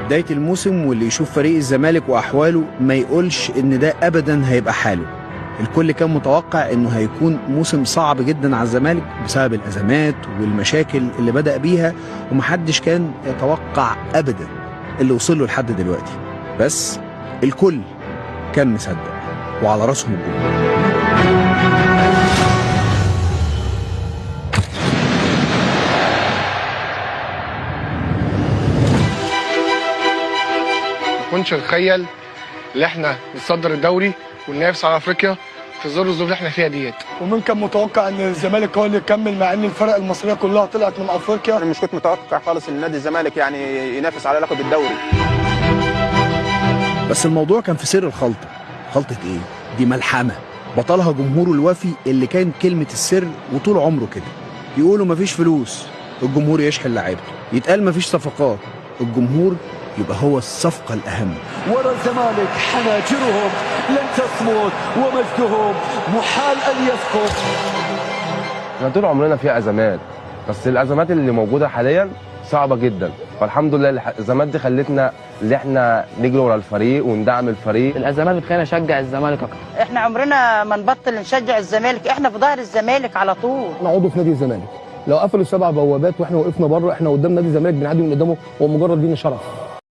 بداية الموسم واللي يشوف فريق الزمالك وأحواله ما يقولش إن ده أبدا هيبقى حاله. الكل كان متوقع إنه هيكون موسم صعب جدا على الزمالك بسبب الأزمات والمشاكل اللي بدأ بيها، ومحدش كان يتوقع أبدا اللي وصل له لحد دلوقتي. بس الكل كان مصدق وعلى راسهم الجمهور. ما كنتش اتخيل ان احنا نتصدر الدوري وننافس على افريقيا في ظل الظروف اللي احنا فيها ديت. ومين كان متوقع ان الزمالك هو اللي يكمل مع ان الفرق المصريه كلها طلعت من افريقيا؟ انا مش كنت متوقع خالص ان نادي الزمالك يعني ينافس على لقب الدوري. بس الموضوع كان في سر الخلطه. خلطه ايه؟ دي ملحمه بطلها جمهوره الوفي اللي كان كلمه السر وطول عمره كده. يقولوا مفيش فلوس، الجمهور يشحن لعيبته. يتقال مفيش صفقات، الجمهور يبقى هو الصفقة الأهم. ورا الزمالك حناجرهم لن تصمت ومجدهم محال أن يسقط. احنا طول عمرنا فيها أزمات، بس الأزمات اللي موجودة حاليا صعبة جدا، فالحمد لله الأزمات دي خلتنا اللي احنا نجري ورا الفريق وندعم الفريق. الأزمات بتخلينا نشجع الزمالك أكتر. احنا عمرنا ما نبطل نشجع الزمالك، احنا في ظهر الزمالك على طول. احنا عضو في نادي الزمالك، لو قفلوا 7 بوابات واحنا وقفنا بره احنا قدام نادي الزمالك بنعدي من قدامه، هو مجرد لينا شرف.